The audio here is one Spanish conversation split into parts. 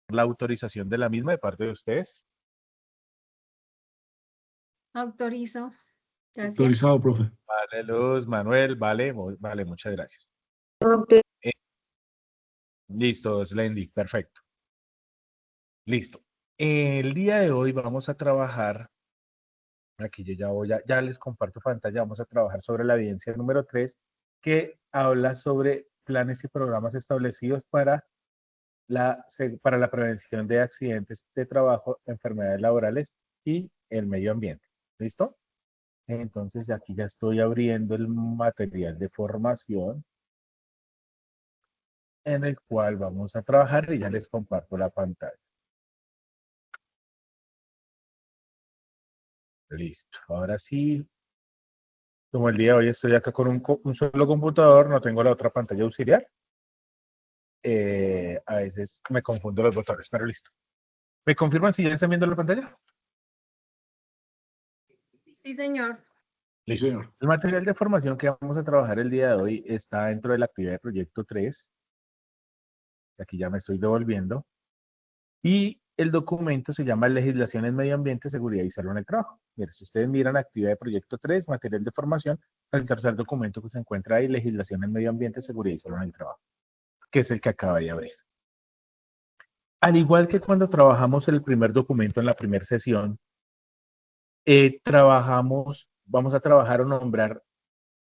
la autorización de la misma de parte de ustedes. Autorizo. Gracias. Autorizado, profe. Vale, Luz, Manuel, vale, vale, muchas gracias. Eh, listo, Slendy, perfecto. Listo. El día de hoy vamos a trabajar, aquí yo ya les comparto pantalla, vamos a trabajar sobre la evidencia número 3, que habla sobre planes y programas establecidos para la prevención de accidentes de trabajo, enfermedades laborales y el medio ambiente. ¿Listo? Entonces aquí ya estoy abriendo el material de formación en el cual vamos a trabajar y ya les comparto la pantalla. Listo. Ahora sí, como el día de hoy estoy acá con un solo computador, no tengo la otra pantalla auxiliar. A veces me confundo los botones, pero listo. ¿Me confirman si ya están viendo la pantalla? Sí, señor. Sí, Listo. señor. El material de formación que vamos a trabajar el día de hoy está dentro de la actividad de proyecto 3. Aquí ya me estoy devolviendo. Y el documento se llama Legislación en Medio Ambiente, Seguridad y Salud en el Trabajo. Mire, si ustedes miran actividad de proyecto 3, material de formación, el tercer documento que se encuentra ahí, Legislación en Medio Ambiente, Seguridad y Salud en el Trabajo, que es el que acaba de abrir. Al igual que cuando trabajamos el primer documento en la primera sesión, vamos a trabajar o nombrar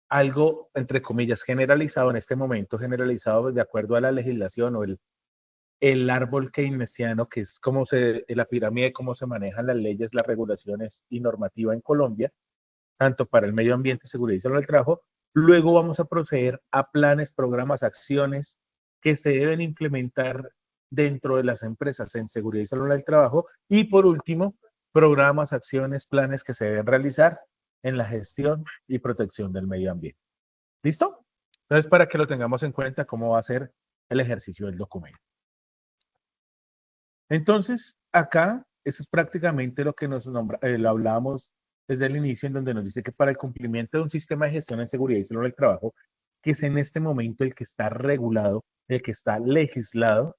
algo, entre comillas, generalizado en este momento, generalizado de acuerdo a la legislación o el árbol keynesiano, que es la pirámide de cómo se manejan las leyes, las regulaciones y normativa en Colombia, tanto para el medio ambiente, seguridad y salud del trabajo. Luego vamos a proceder a planes, programas, acciones que se deben implementar dentro de las empresas en seguridad y salud del trabajo. Y por último, programas, acciones, planes que se deben realizar en la gestión y protección del medio ambiente. ¿Listo? Entonces, para que lo tengamos en cuenta, cómo va a ser el ejercicio del documento. Entonces, acá, eso es prácticamente lo que lo hablábamos desde el inicio, en donde nos dice que para el cumplimiento de un sistema de gestión en seguridad y salud del trabajo, que es en este momento el que está regulado, el que está legislado,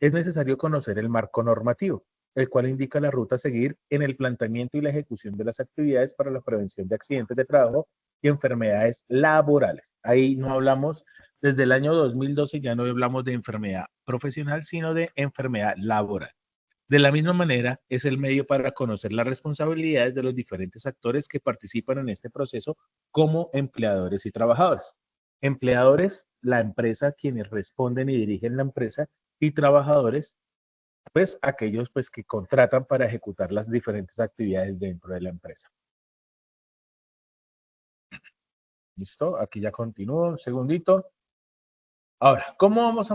es necesario conocer el marco normativo, el cual indica la ruta a seguir en el planteamiento y la ejecución de las actividades para la prevención de accidentes de trabajo y enfermedades laborales. Ahí no hablamos, desde el año 2012 ya no hablamos de enfermedad profesional, sino de enfermedad laboral. De la misma manera, es el medio para conocer las responsabilidades de los diferentes actores que participan en este proceso como empleadores y trabajadores. Empleadores, la empresa, quienes responden y dirigen la empresa, y trabajadores, pues aquellos pues que contratan para ejecutar las diferentes actividades dentro de la empresa. ¿Listo? Aquí ya continúo un segundito. Ahora, cómo se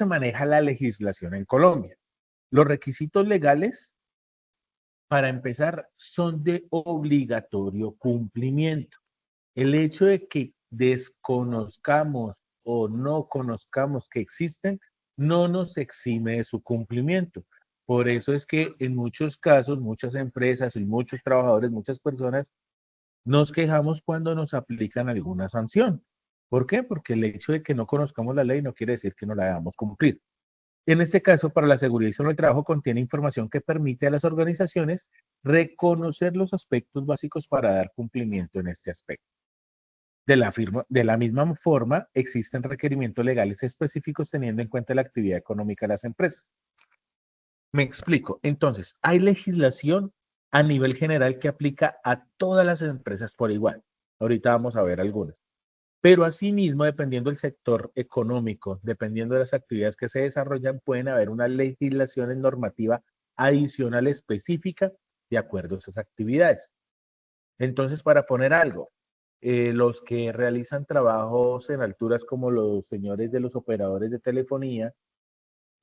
maneja la legislación en Colombia? Los requisitos legales, para empezar, son de obligatorio cumplimiento. El hecho de que desconozcamos o no conozcamos que existen, no nos exime de su cumplimiento. Por eso es que en muchos casos, muchas empresas y muchos trabajadores, muchas personas, nos quejamos cuando nos aplican alguna sanción. ¿Por qué? Porque el hecho de que no conozcamos la ley no quiere decir que no la debamos cumplir. En este caso, para la seguridad y salud del trabajo, contiene información que permite a las organizaciones reconocer los aspectos básicos para dar cumplimiento en este aspecto. De la misma forma, existen requerimientos legales específicos teniendo en cuenta la actividad económica de las empresas. Me explico. Entonces, hay legislación a nivel general que aplica a todas las empresas por igual. Ahorita vamos a ver algunas. Pero asimismo, dependiendo del sector económico, dependiendo de las actividades que se desarrollan, pueden haber una legislación normativa adicional específica de acuerdo a esas actividades. Entonces, para poner algo, los que realizan trabajos en alturas como los señores de los operadores de telefonía,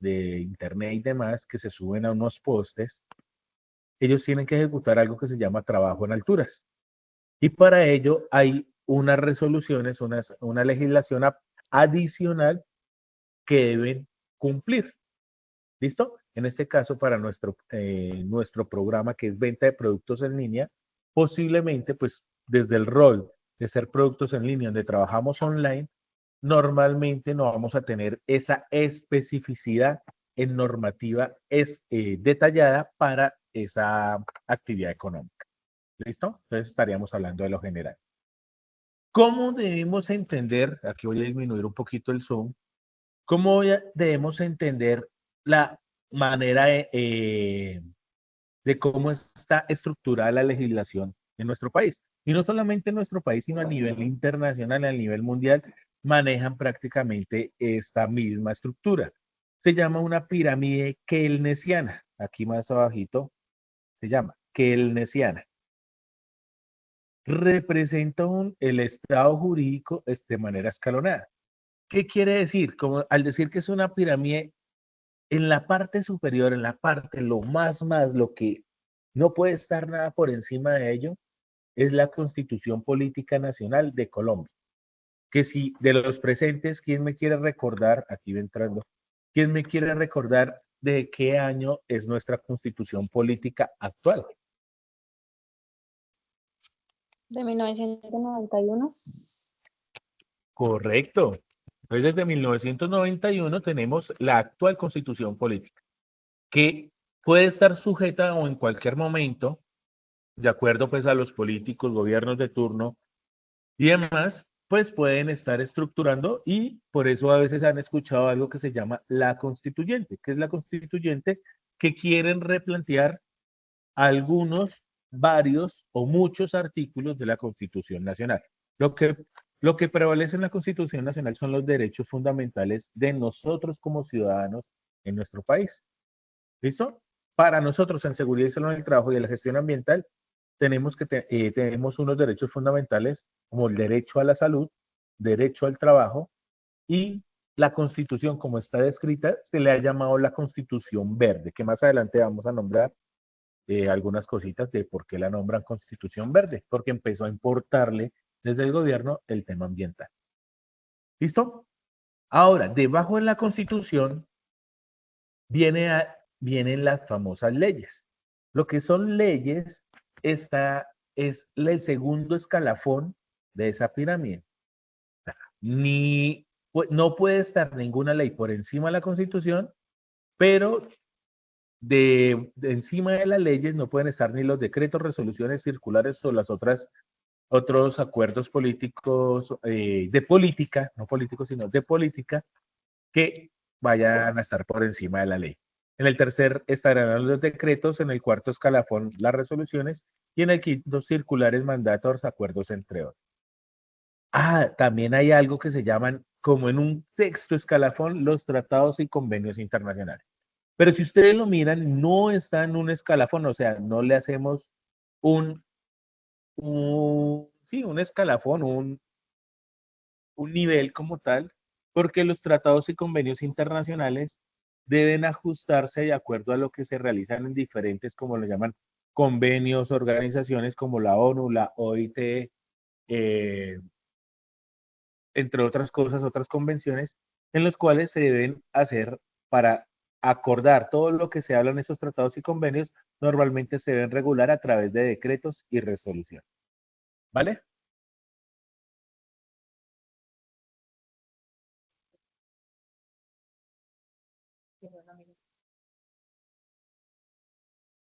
de internet y demás, que se suben a unos postes, ellos tienen que ejecutar algo que se llama trabajo en alturas. Y para ello hay unas resoluciones, una legislación adicional que deben cumplir. ¿Listo? En este caso, para nuestro programa que es venta de productos en línea, posiblemente, pues, desde el rol de ser productos en línea, donde trabajamos online, normalmente no vamos a tener esa especificidad en normativa detallada para esa actividad económica. ¿Listo? Entonces estaríamos hablando de lo general. ¿Cómo debemos entender, aquí voy a disminuir un poquito el zoom, debemos entender la manera de cómo está estructurada la legislación en nuestro país? Y no solamente en nuestro país, sino a nivel internacional, a nivel mundial, manejan prácticamente esta misma estructura. Se llama una pirámide keynesiana. Aquí más abajito se llama keynesiana. Representa el estado jurídico de manera escalonada. ¿Qué quiere decir? Como al decir que es una pirámide, en la parte superior, en la parte lo más, lo que no puede estar nada por encima de ello, es la Constitución Política Nacional de Colombia. Que si de los presentes, ¿quién me quiere recordar? Aquí va entrando. ¿Quién me quiere recordar de qué año es nuestra Constitución Política actual? De 1991. Correcto. Entonces, desde 1991 tenemos la actual Constitución Política, que puede estar sujeta o en cualquier momento, de acuerdo pues a los políticos, gobiernos de turno y demás, pues pueden estar estructurando, y por eso a veces han escuchado algo que se llama la constituyente. ¿Qué es la constituyente? Que quieren replantear algunos, varios o muchos artículos de la Constitución Nacional. Lo que prevalece en la Constitución Nacional son los derechos fundamentales de nosotros como ciudadanos en nuestro país. ¿Listo? Para nosotros en seguridad y salud en el trabajo y en la gestión ambiental, tenemos unos derechos fundamentales como el derecho a la salud, derecho al trabajo, y la Constitución, como está descrita, se le ha llamado la Constitución Verde, que más adelante vamos a nombrar algunas cositas de por qué la nombran Constitución Verde, porque empezó a importarle desde el gobierno el tema ambiental. ¿Listo? Ahora, debajo de la Constitución vienen las famosas leyes. Lo que son leyes, esta es el segundo escalafón de esa pirámide. No puede estar ninguna ley por encima de la Constitución, pero de encima de las leyes no pueden estar ni los decretos, resoluciones, circulares o las otros acuerdos políticos, de política, no políticos, sino de política, que vayan a estar por encima de la ley. En el tercer estarán los decretos, en el cuarto escalafón las resoluciones y en el quinto circulares, mandatos, acuerdos, entre otros. También hay algo que se llaman, como en un sexto escalafón, los tratados y convenios internacionales. Pero si ustedes lo miran, no está en un escalafón, o sea, no le hacemos un escalafón, un nivel como tal, porque los tratados y convenios internacionales deben ajustarse de acuerdo a lo que se realizan en diferentes, como lo llaman, convenios, organizaciones como la ONU, la OIT, entre otras cosas, otras convenciones, en los cuales se deben hacer para acordar todo lo que se habla en esos tratados y convenios, normalmente se deben regular a través de decretos y resoluciones. ¿Vale?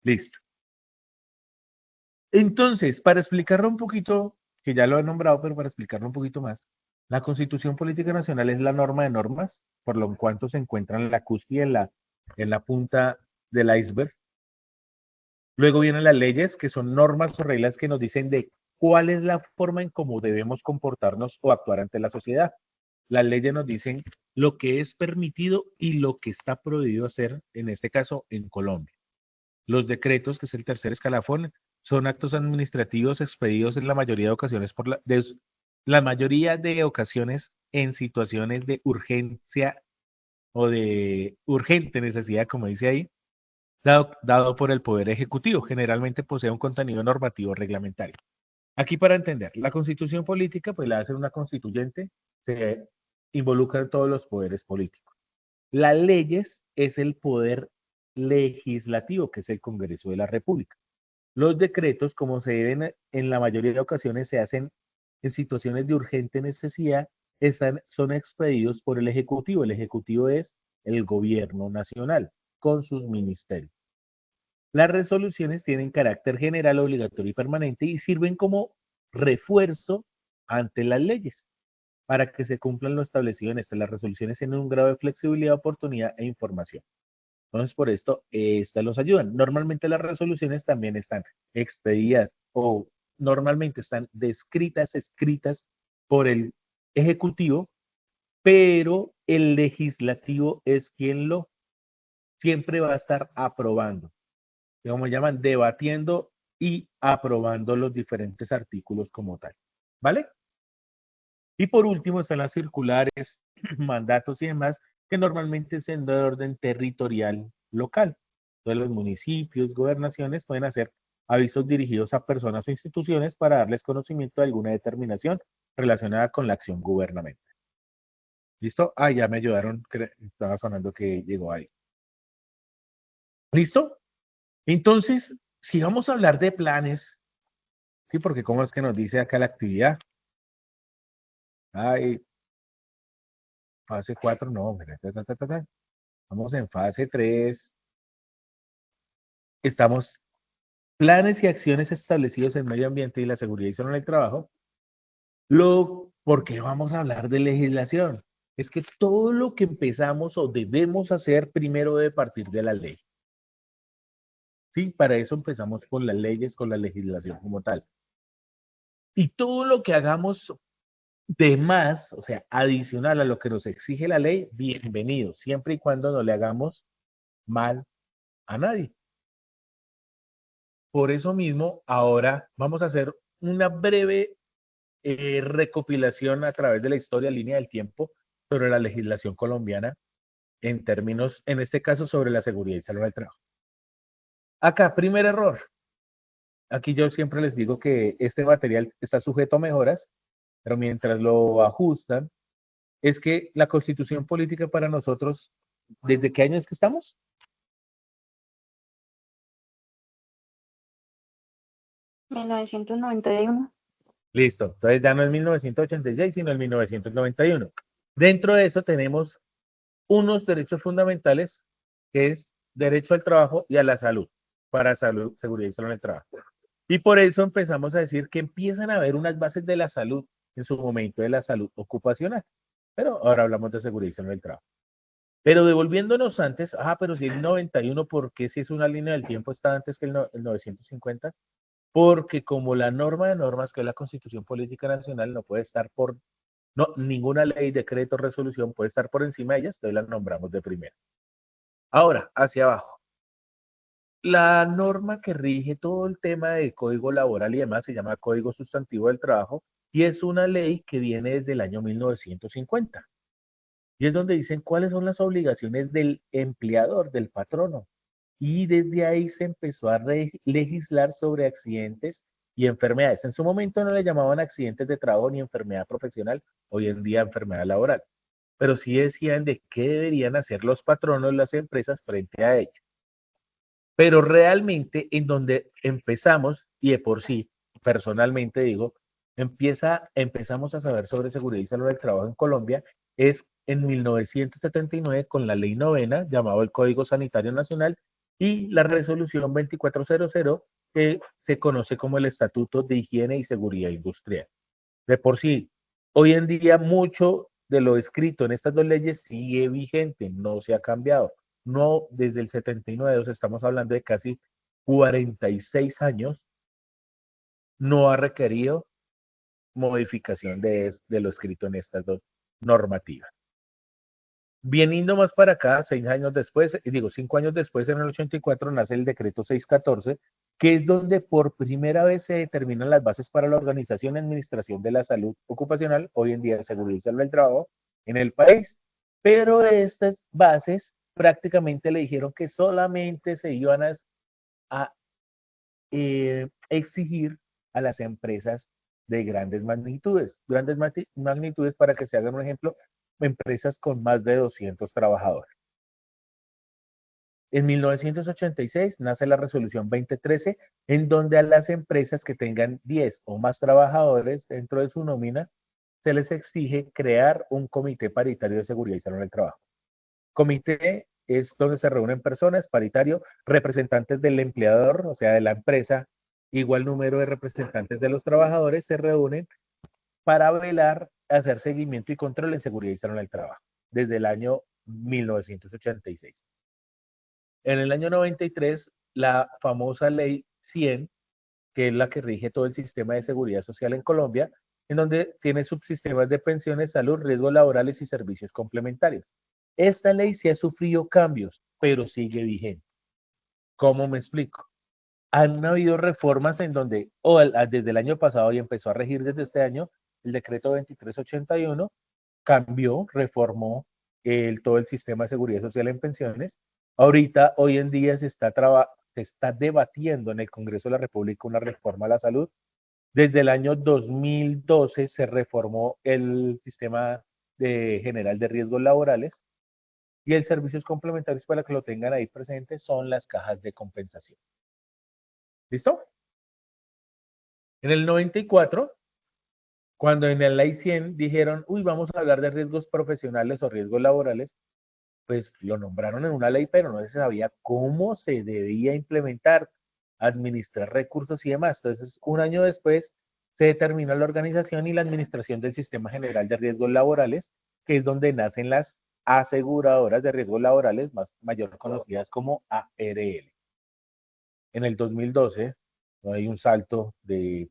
Listo. Entonces, para explicarlo un poquito, que ya lo he nombrado, pero para explicarlo un poquito más, la Constitución Política Nacional es la norma de normas, por lo cuanto se encuentra en la cúspide, en la punta del iceberg. Luego vienen las leyes, que son normas o reglas que nos dicen de cuál es la forma en cómo debemos comportarnos o actuar ante la sociedad. Las leyes nos dicen lo que es permitido y lo que está prohibido hacer, en este caso, en Colombia. Los decretos, que es el tercer escalafón, son actos administrativos expedidos en la mayoría de ocasiones la mayoría de ocasiones en situaciones de urgencia o de urgente necesidad, como dice ahí, dado por el Poder Ejecutivo. Generalmente posee un contenido normativo reglamentario. Aquí para entender, la constitución política, pues la hace una constituyente, se involucra en todos los poderes políticos. Las leyes es el poder legislativo, que es el Congreso de la República. Los decretos, como se deben en la mayoría de ocasiones, se hacen en situaciones de urgente necesidad son expedidos por el Ejecutivo. El Ejecutivo es el gobierno nacional con sus ministerios. Las resoluciones tienen carácter general, obligatorio y permanente y sirven como refuerzo ante las leyes para que se cumplan lo establecido en estas. Las resoluciones tienen un grado de flexibilidad, oportunidad e información. Entonces, por esto, estas los ayudan. Normalmente las resoluciones también están expedidas o normalmente están escritas por el Ejecutivo, pero el Legislativo es quien siempre va a estar aprobando, como llaman, debatiendo y aprobando los diferentes artículos como tal. ¿Vale? Y por último están las circulares, mandatos y demás, que normalmente son de orden territorial local. Entonces los municipios, gobernaciones pueden hacer avisos dirigidos a personas o instituciones para darles conocimiento de alguna determinación relacionada con la acción gubernamental. ¿Listo? Ah, ya me ayudaron, estaba sonando que llegó ahí. ¿Listo? Entonces, si vamos a hablar de planes, sí, porque cómo es que nos dice acá la actividad. Ay, fase 4, no, mira, Vamos en fase 3. Estamos planes y acciones establecidos en medio ambiente y la seguridad y salud en el trabajo. ¿Por qué vamos a hablar de legislación? Es que todo lo que empezamos o debemos hacer primero debe partir de la ley. Sí, para eso empezamos con las leyes, con la legislación como tal. Y todo lo que hagamos de más, o sea, adicional a lo que nos exige la ley, bienvenido, siempre y cuando no le hagamos mal a nadie. Por eso mismo, ahora vamos a hacer una breve recopilación a través de la historia, línea del tiempo, sobre la legislación colombiana en términos, en este caso, sobre la seguridad y salud del trabajo. Acá, primer error. Aquí yo siempre les digo que este material está sujeto a mejoras, pero mientras lo ajustan, es que la constitución política para nosotros, ¿desde qué año es que estamos? 1991. Listo, entonces ya no es 1986, sino el 1991. Dentro de eso tenemos unos derechos fundamentales, que es derecho al trabajo y a la salud, para salud, seguridad y salud en el trabajo. Y por eso empezamos a decir que empiezan a haber unas bases de la salud, en su momento de la salud ocupacional. Pero ahora hablamos de seguridad y salud en el trabajo. Pero devolviéndonos antes, pero si el 91, ¿por qué si es una línea del tiempo está antes que el 950? Porque como la norma de normas, que es la Constitución Política Nacional, no puede estar ninguna ley, decreto, resolución puede estar por encima de ellas, entonces las nombramos de primera. Ahora, hacia abajo. La norma que rige todo el tema de código laboral y demás se llama Código Sustantivo del Trabajo y es una ley que viene desde el año 1950. Y es donde dicen cuáles son las obligaciones del empleador, del patrono. Y desde ahí se empezó a legislar sobre accidentes y enfermedades. En su momento no le llamaban accidentes de trabajo ni enfermedad profesional, hoy en día enfermedad laboral. Pero sí decían de qué deberían hacer los patronos, las empresas frente a ello. Pero realmente en donde empezamos, y de por sí, personalmente digo, empezamos a saber sobre seguridad y salud del trabajo en Colombia, es en 1979 con la ley novena, llamado el Código Sanitario Nacional, y la resolución 2400, que se conoce como el Estatuto de Higiene y Seguridad Industrial. De por sí, hoy en día mucho de lo escrito en estas dos leyes sigue vigente, no se ha cambiado. No, desde el 79, estamos hablando de casi 46 años, no ha requerido modificación de lo escrito en estas dos normativas. Viniendo más para acá, 5 años después, en el 84, nace el decreto 614, que es donde por primera vez se determinan las bases para la organización y administración de la salud ocupacional, hoy en día seguridad y salud del trabajo, en el país. Pero estas bases prácticamente le dijeron que solamente se iban a exigir a las empresas de grandes magnitudes. Grandes magnitudes, para que se hagan un ejemplo, empresas con más de 200 trabajadores. En 1986 nace la resolución 2013, en donde a las empresas que tengan 10 o más trabajadores dentro de su nómina se les exige crear un comité paritario de seguridad y salud en el trabajo. Comité es donde se reúnen personas, paritario, representantes del empleador, o sea, de la empresa, igual número de representantes de los trabajadores, se reúnen para velar, hacer seguimiento y control en seguridad y salud en el trabajo, desde el año 1986. En el año 93, la famosa ley 100, que es la que rige todo el sistema de seguridad social en Colombia, en donde tiene subsistemas de pensiones, salud, riesgos laborales y servicios complementarios. Esta ley sí ha sufrido cambios, pero sigue vigente. ¿Cómo me explico? Han habido reformas en donde, desde el año pasado y empezó a regir desde este año, el decreto 2381 cambió, reformó todo el sistema de seguridad social en pensiones. Ahorita, hoy en día, se está debatiendo en el Congreso de la República una reforma a la salud. Desde el año 2012 se reformó el sistema general de riesgos laborales y el servicios complementarios, para que lo tengan ahí presente, son las cajas de compensación. ¿Listo? En el 94, cuando en la ley 100 dijeron, uy, vamos a hablar de riesgos profesionales o riesgos laborales, pues lo nombraron en una ley, pero no se sabía cómo se debía implementar, administrar recursos y demás. Entonces, un año después, se determinó la organización y la administración del Sistema General de Riesgos Laborales, que es donde nacen las aseguradoras de riesgos laborales, mayor conocidas como ARL. En el 2012, no hay un salto de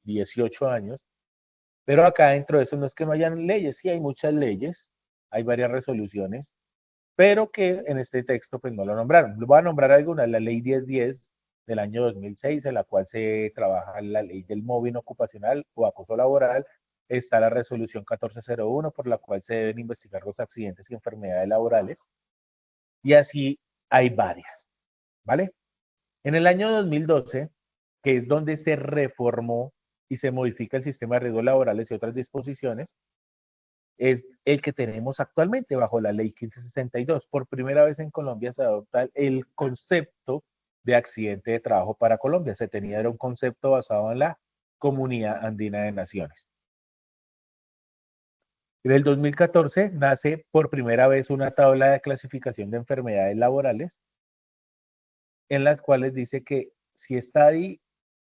18 años, pero acá dentro de eso no es que no hayan leyes, sí hay muchas leyes, hay varias resoluciones, pero que en este texto pues no lo nombraron. Voy a nombrar algunas: la ley 1010 del año 2006, en la cual se trabaja la ley del mobbing ocupacional o acoso laboral. Está la resolución 1401, por la cual se deben investigar los accidentes y enfermedades laborales. Y así hay varias, ¿vale? En el año 2012, que es donde se reformó y se modifica el sistema de riesgos laborales y otras disposiciones, es el que tenemos actualmente bajo la ley 1562. Por primera vez en Colombia se adopta el concepto de accidente de trabajo para Colombia. Era un concepto basado en la Comunidad Andina de Naciones. En el 2014 nace por primera vez una tabla de clasificación de enfermedades laborales, en las cuales dice que si está ahí,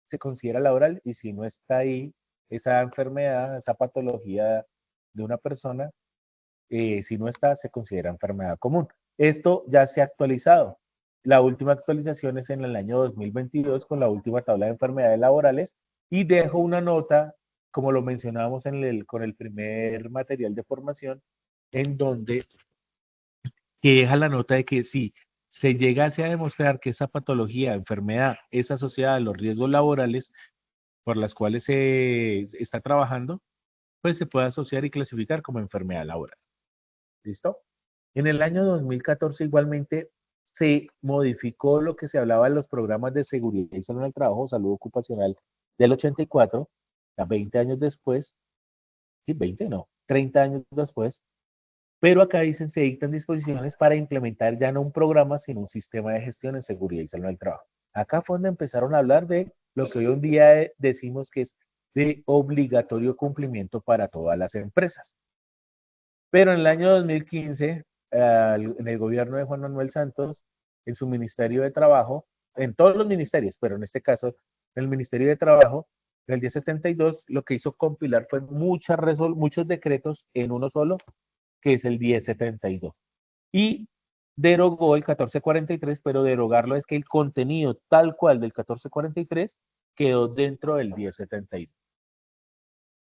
se considera laboral, y si no está ahí, esa enfermedad, esa patología de una persona, si no está, se considera enfermedad común. Esto ya se ha actualizado. La última actualización es en el año 2022 con la última tabla de enfermedades laborales, y dejo una nota, como lo mencionábamos con el primer material de formación, en donde que deja la nota de que si se llegase a demostrar que esa patología, enfermedad, es asociada a los riesgos laborales por las cuales se está trabajando, pues se puede asociar y clasificar como enfermedad laboral. ¿Listo? En el año 2014 igualmente se modificó lo que se hablaba en los programas de seguridad y salud en el trabajo, salud ocupacional del 84, ya 20 años después, sí, 20 no, 30 años después, pero acá dicen se dictan disposiciones para implementar ya no un programa, sino un sistema de gestión en seguridad y salud del trabajo. Acá fue donde empezaron a hablar de lo que hoy en día decimos que es de obligatorio cumplimiento para todas las empresas. Pero en el año 2015, en el gobierno de Juan Manuel Santos, en su Ministerio de Trabajo, en todos los ministerios, pero en este caso, en el Ministerio de Trabajo, en el 1072, lo que hizo compilar fue muchos decretos en uno solo, que es el 1072. Y derogó el 1443, pero derogarlo es que el contenido tal cual del 1443 quedó dentro del 1072.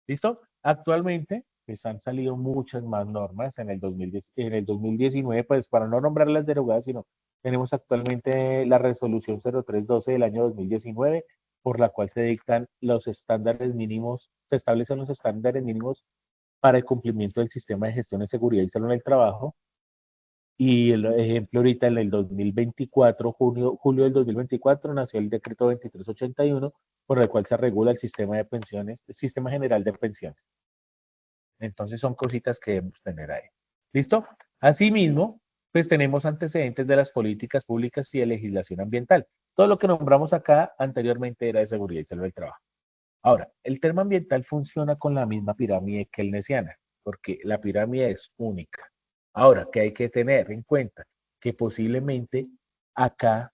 ¿Listo? Actualmente, pues han salido muchas más normas en el 2010, en el 2019, pues para no nombrar las derogadas, sino tenemos actualmente la resolución 0312 del año 2019, por la cual se dictan los estándares mínimos, se establecen los estándares mínimos para el cumplimiento del sistema de gestión de seguridad y salud en el trabajo. Y el ejemplo ahorita en el 2024, julio del 2024, nació el decreto 2381, por el cual se regula el sistema de pensiones, el sistema general de pensiones. Entonces son cositas que debemos tener ahí. ¿Listo? Asimismo, pues tenemos antecedentes de las políticas públicas y de legislación ambiental. Todo lo que nombramos acá anteriormente era de seguridad y salud del trabajo. Ahora, el tema ambiental funciona con la misma pirámide keynesiana, porque la pirámide es única. Ahora, que hay que tener en cuenta que posiblemente acá,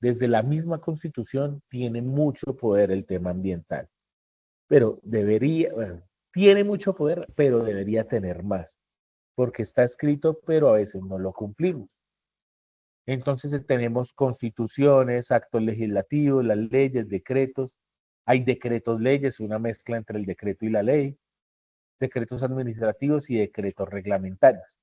desde la misma constitución, tiene mucho poder el tema ambiental, pero debería, bueno, tiene mucho poder, pero debería tener más, porque está escrito, pero a veces no lo cumplimos. Entonces tenemos constituciones, actos legislativos, las leyes, decretos. Hay decretos leyes, una mezcla entre el decreto y la ley, decretos administrativos y decretos reglamentarios.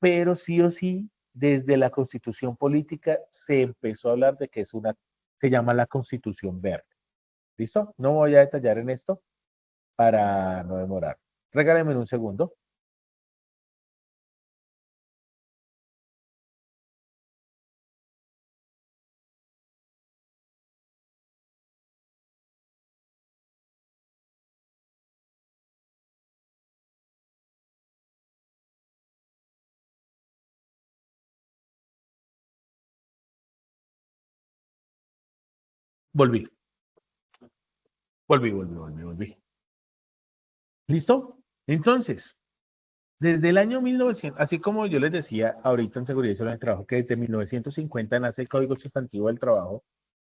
Pero sí o sí, desde la constitución política se empezó a hablar de que se llama la constitución verde. ¿Listo? No voy a detallar en esto para no demorar. Regáleme un segundo. Volví, volví. ¿Listo? Entonces, desde el año 1900, así como yo les decía ahorita en Seguridad y Salud del Trabajo, que desde 1950 nace el Código Sustantivo del Trabajo,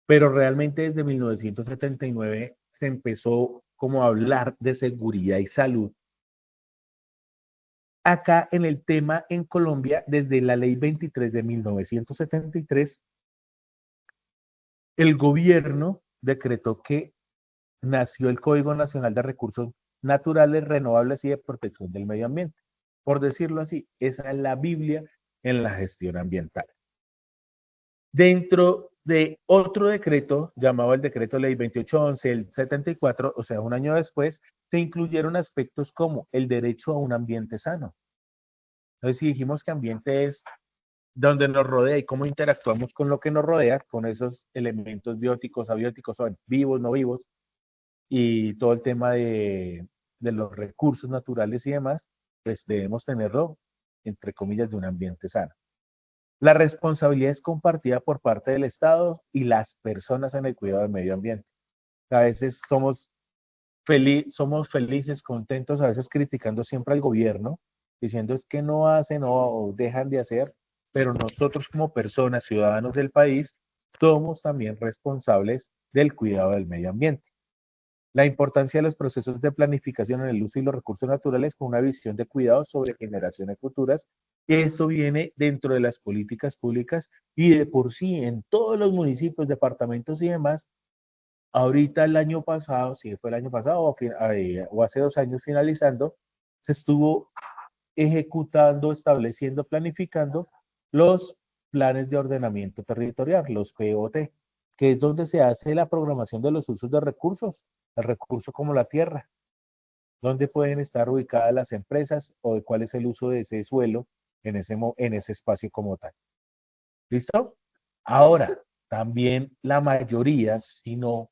pero realmente desde 1979 se empezó como a hablar de seguridad y salud. Acá en el tema en Colombia, desde la Ley 23 de 1973, el gobierno decretó que nació el Código Nacional de Recursos Naturales, Renovables y de Protección del Medio Ambiente. Por decirlo así, esa es la Biblia en la gestión ambiental. Dentro de otro decreto, llamado el Decreto Ley 2811, el 74, o sea, un año después, se incluyeron aspectos como el derecho a un ambiente sano. Entonces, si dijimos que ambiente es donde nos rodea y cómo interactuamos con lo que nos rodea, con esos elementos bióticos, abióticos, son vivos, no vivos, y todo el tema de los recursos naturales y demás, pues debemos tenerlo, entre comillas, de un ambiente sano. La responsabilidad es compartida por parte del Estado y las personas en el cuidado del medio ambiente. A veces somos felices, contentos, a veces criticando siempre al gobierno, diciendo es que no hacen o dejan de hacer, pero nosotros como personas, ciudadanos del país, somos también responsables del cuidado del medio ambiente. La importancia de los procesos de planificación en el uso y los recursos naturales con una visión de cuidado sobre generaciones futuras. Eso viene dentro de las políticas públicas y de por sí en todos los municipios, departamentos y demás. Ahorita el año pasado, si fue el año pasado o hace 2 años finalizando, se estuvo ejecutando, estableciendo, planificando los planes de ordenamiento territorial, los POT, que es donde se hace la programación de los usos de recursos, el recurso como la tierra, dónde pueden estar ubicadas las empresas o de cuál es el uso de ese suelo en ese espacio como tal. ¿Listo? Ahora, también la mayoría, si no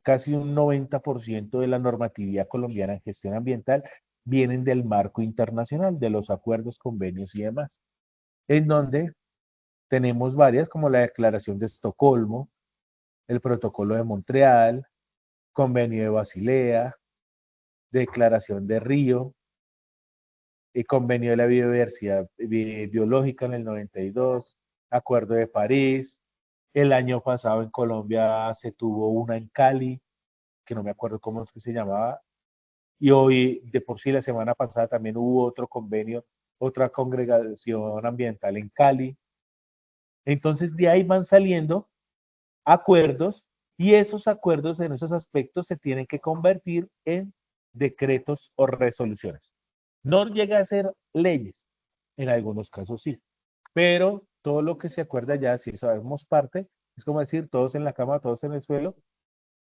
casi un 90% de la normatividad colombiana en gestión ambiental vienen del marco internacional, de los acuerdos, convenios y demás, en donde tenemos varias como la Declaración de Estocolmo, el Protocolo de Montreal, Convenio de Basilea, Declaración de Río, el Convenio de la Biodiversidad Biológica en el 92, Acuerdo de París. El año pasado en Colombia se tuvo una en Cali, que no me acuerdo cómo es que se llamaba, y hoy, de por sí, la semana pasada también hubo otro convenio, otra congregación ambiental en Cali. Entonces, de ahí van saliendo acuerdos y esos acuerdos en esos aspectos se tienen que convertir en decretos o resoluciones. No llega a ser leyes, en algunos casos sí, pero todo lo que se acuerda ya, si sabemos parte, es como decir, todos en la cama, todos en el suelo.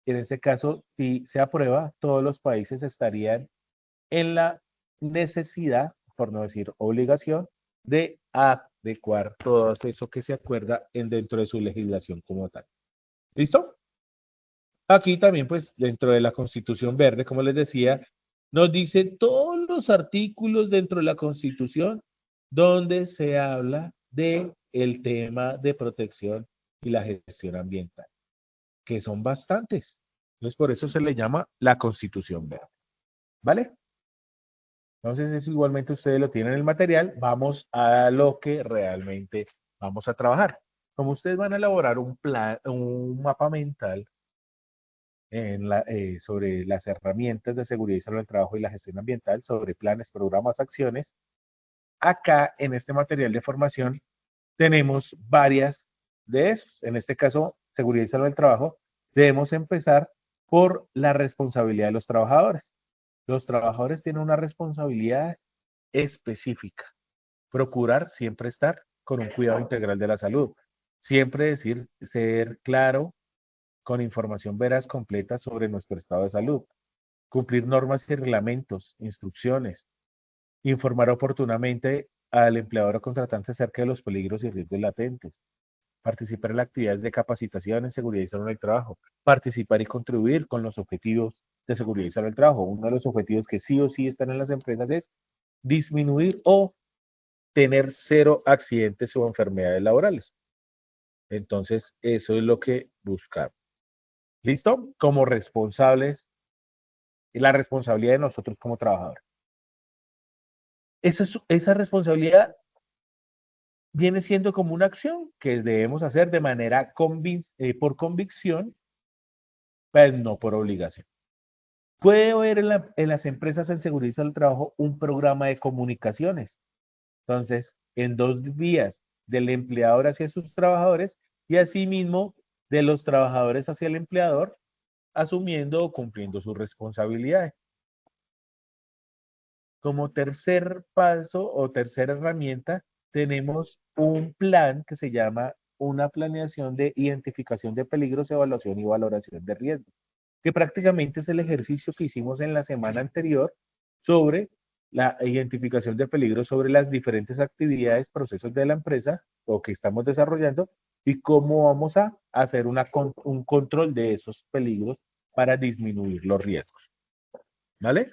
En este caso, si se aprueba, todos los países estarían en la necesidad, por no decir obligación, de adecuar todo eso que se acuerda dentro de su legislación como tal. ¿Listo? Aquí también, pues, dentro de la Constitución Verde, como les decía, nos dice todos los artículos dentro de la Constitución donde se habla de el tema de protección y la gestión ambiental, que son bastantes. Entonces, por eso se le llama la Constitución Verde. ¿Vale? Entonces, eso igualmente ustedes lo tienen en el material. Vamos a lo que realmente vamos a trabajar. Como ustedes van a elaborar un plan, un mapa mental sobre las herramientas de seguridad y salud del trabajo y la gestión ambiental, sobre planes, programas, acciones, acá en este material de formación tenemos varias de esos. En este caso, seguridad y salud del trabajo, debemos empezar por la responsabilidad de los trabajadores. Los trabajadores tienen una responsabilidad específica. Procurar siempre estar con un cuidado integral de la salud. Siempre decir, ser claro, con información veraz completa sobre nuestro estado de salud. Cumplir normas y reglamentos, instrucciones. Informar oportunamente al empleador o contratante acerca de los peligros y riesgos latentes. Participar en las actividades de capacitación en seguridad y salud del trabajo. Participar y contribuir con los objetivos de seguridad y salud del trabajo. Uno de los objetivos que sí o sí están en las empresas es disminuir o tener 0 accidentes o enfermedades laborales. Entonces, eso es lo que buscamos. ¿Listo? Como responsables, y la responsabilidad de nosotros como trabajadores. Esa responsabilidad viene siendo como una acción que debemos hacer de manera por convicción, pero no por obligación. Puede haber en las empresas en seguridad y salud del trabajo un programa de comunicaciones. Entonces, en 2 vías, del empleador hacia sus trabajadores y asimismo de los trabajadores hacia el empleador, asumiendo o cumpliendo sus responsabilidades. Como tercer paso o tercera herramienta, tenemos un plan que se llama una planeación de identificación de peligros, evaluación y valoración de riesgos, que prácticamente es el ejercicio que hicimos en la semana anterior sobre la identificación de peligros sobre las diferentes actividades, procesos de la empresa o que estamos desarrollando y cómo vamos a hacer un control de esos peligros para disminuir los riesgos. ¿Vale?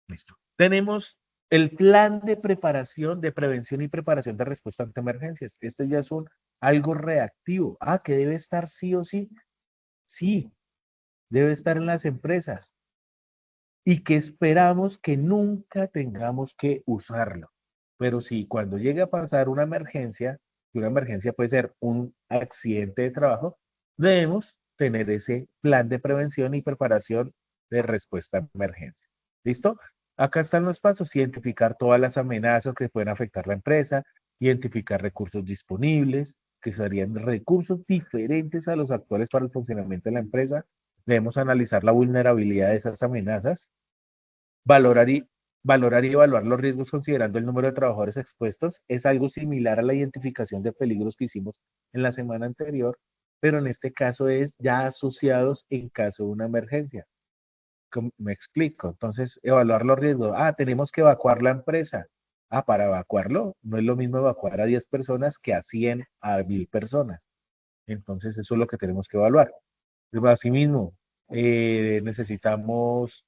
Listo. Tenemos el plan de preparación, de prevención y preparación de respuesta ante emergencias. Este ya es algo reactivo. Ah, que debe estar sí o sí. Sí, debe estar en las empresas. Y que esperamos que nunca tengamos que usarlo. Pero sí, cuando llegue a pasar una emergencia, y una emergencia puede ser un accidente de trabajo, debemos tener ese plan de prevención y preparación de respuesta a emergencia. ¿Listo? Acá están los pasos: identificar todas las amenazas que pueden afectar la empresa, identificar recursos disponibles, que serían recursos diferentes a los actuales para el funcionamiento de la empresa. Debemos analizar la vulnerabilidad de esas amenazas, valorar y, valorar y evaluar los riesgos considerando el número de trabajadores expuestos. Es algo similar a la identificación de peligros que hicimos en la semana anterior, pero en este caso es ya asociados en caso de una emergencia. Me explico. Entonces, evaluar los riesgos. Ah, tenemos que evacuar la empresa. Ah, para evacuarlo, no es lo mismo evacuar a 10 personas que a 100, a 1000 personas. Entonces, eso es lo que tenemos que evaluar. Asimismo, necesitamos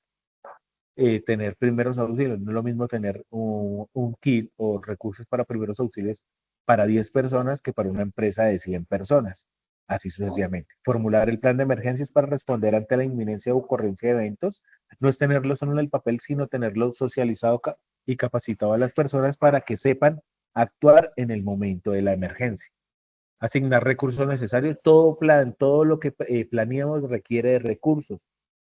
tener primeros auxilios. No es lo mismo tener un kit o recursos para primeros auxilios para 10 personas que para una empresa de 100 personas. Así sucesivamente. Formular el plan de emergencias para responder ante la inminencia o ocurrencia de eventos. No es tenerlo solo en el papel, sino tenerlo socializado y capacitado a las personas para que sepan actuar en el momento de la emergencia. Asignar recursos necesarios. Todo lo que planeamos requiere de recursos,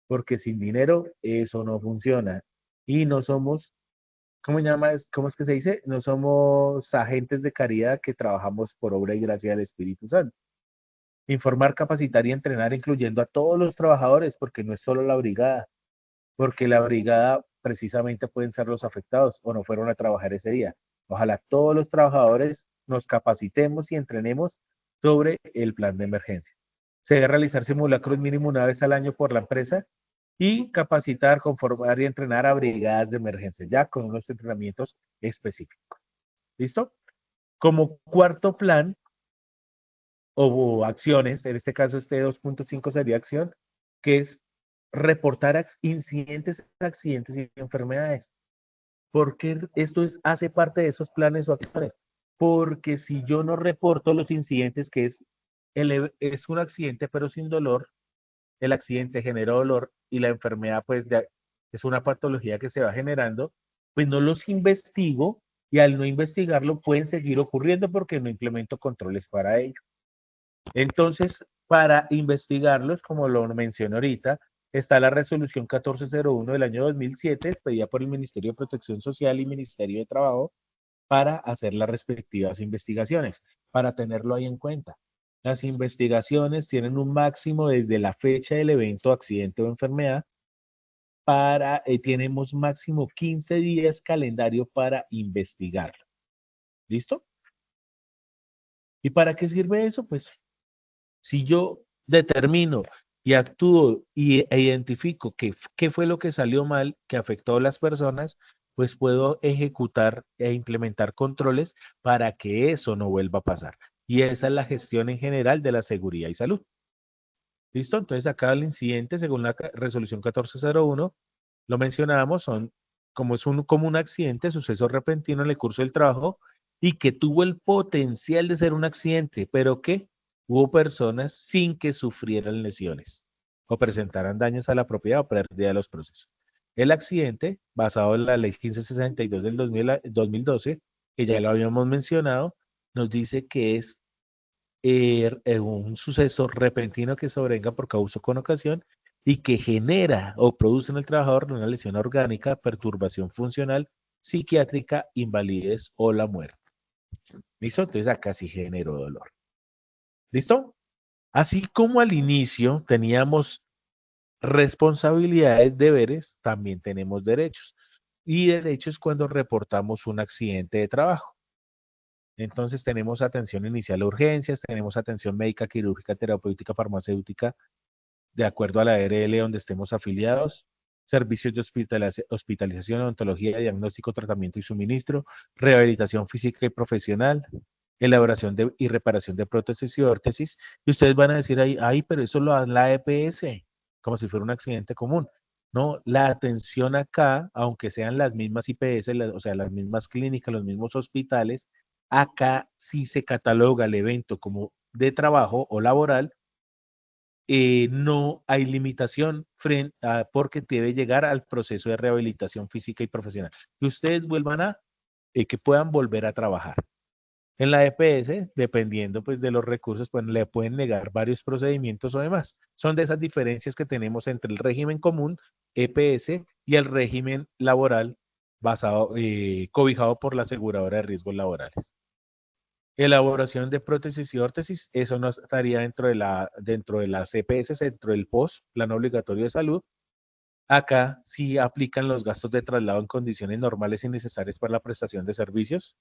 porque sin dinero eso no funciona. Y no somos, ¿cómo es que se dice? No somos agentes de caridad que trabajamos por obra y gracia del Espíritu Santo. Informar, capacitar y entrenar, incluyendo a todos los trabajadores, porque no es solo la brigada, porque la brigada precisamente pueden ser los afectados o no fueron a trabajar ese día. Ojalá todos los trabajadores nos capacitemos y entrenemos sobre el plan de emergencia. Se debe realizar simulacros mínimo una vez al año por la empresa y capacitar, conformar y entrenar a brigadas de emergencia, ya con unos entrenamientos específicos. ¿Listo? Como cuarto plan o acciones, en este caso este 2.5 sería acción, que es reportar incidentes, accidentes y enfermedades. Porque esto hace parte de esos planes o acciones. porque si yo no reporto los incidentes, que es un accidente pero sin dolor, el accidente generó dolor y la enfermedad pues es una patología que se va generando, pues no los investigo y al no investigarlo pueden seguir ocurriendo porque no implemento controles para ello. Entonces, para investigarlos, como lo mencioné ahorita, está la resolución 1401 del año 2007, expedida por el Ministerio de Protección Social y Ministerio de Trabajo, para hacer las respectivas investigaciones, para tenerlo ahí en cuenta. Las investigaciones tienen un máximo desde la fecha del evento, accidente o enfermedad, tenemos máximo 15 días calendario para investigarlo. ¿Listo? ¿Y para qué sirve eso? Pues si yo determino y actúo e identifico qué fue lo que salió mal, que afectó a las personas, pues puedo ejecutar e implementar controles para que eso no vuelva a pasar. Y esa es la gestión en general de la seguridad y salud. ¿Listo? Entonces acá el incidente, según la resolución 1401, lo mencionábamos, como un accidente, suceso repentino en el curso del trabajo y que tuvo el potencial de ser un accidente, pero que hubo personas sin que sufrieran lesiones o presentaran daños a la propiedad o pérdida de los procesos. El accidente, basado en la ley 1562 del 2012, que ya lo habíamos mencionado, nos dice que es un suceso repentino que sobrevenga por causa o con ocasión y que genera o produce en el trabajador una lesión orgánica, perturbación funcional, psiquiátrica, invalidez o la muerte. ¿Listo? Entonces acá sí generó dolor. ¿Listo? Así como al inicio teníamos responsabilidades, deberes, también tenemos derechos. Y derechos cuando reportamos un accidente de trabajo. Entonces tenemos atención inicial a urgencias, tenemos atención médica, quirúrgica, terapéutica, farmacéutica, de acuerdo a la ARL donde estemos afiliados, servicios de hospitalización, odontología, diagnóstico, tratamiento y suministro, rehabilitación física y profesional, elaboración y reparación de prótesis y órtesis. Y ustedes van a decir ahí, ay, pero eso lo da la EPS, como si fuera un accidente común. No, la atención acá, aunque sean las mismas IPS, o sea, las mismas clínicas, los mismos hospitales, acá sí se cataloga el evento como de trabajo o laboral, no hay limitación porque debe llegar al proceso de rehabilitación física y profesional. Que ustedes que puedan volver a trabajar. En la EPS, dependiendo pues de los recursos, pues le pueden negar varios procedimientos o demás. Son de esas diferencias que tenemos entre el régimen común, EPS, y el régimen laboral cobijado por la aseguradora de riesgos laborales. Elaboración de prótesis y órtesis, eso no estaría dentro de las EPS, dentro del POS, Plan Obligatorio de Salud. Acá sí aplican los gastos de traslado en condiciones normales y necesarias para la prestación de servicios.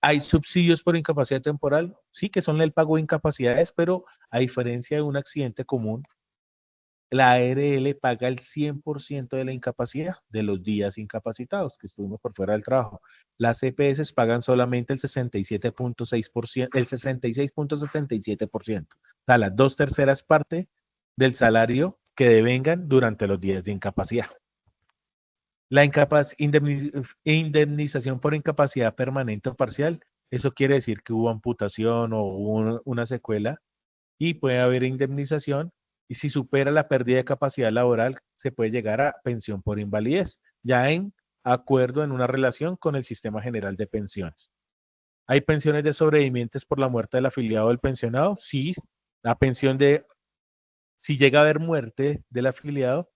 ¿Hay subsidios por incapacidad temporal? Sí, que son el pago de incapacidades, pero a diferencia de un accidente común, la ARL paga el 100% de la incapacidad de los días incapacitados que estuvimos por fuera del trabajo. Las EPS pagan solamente el 67.6%, el 66.67%. O sea, las 2/3 partes del salario que devengan durante los días de incapacidad. La indemnización por incapacidad permanente o parcial, eso quiere decir que hubo amputación o hubo una secuela y puede haber indemnización. Y si supera la pérdida de capacidad laboral, se puede llegar a pensión por invalidez, ya en acuerdo en una relación con el Sistema General de Pensiones. ¿Hay pensiones de sobrevivientes por la muerte del afiliado o del pensionado? Sí, si llega a haber muerte del afiliado,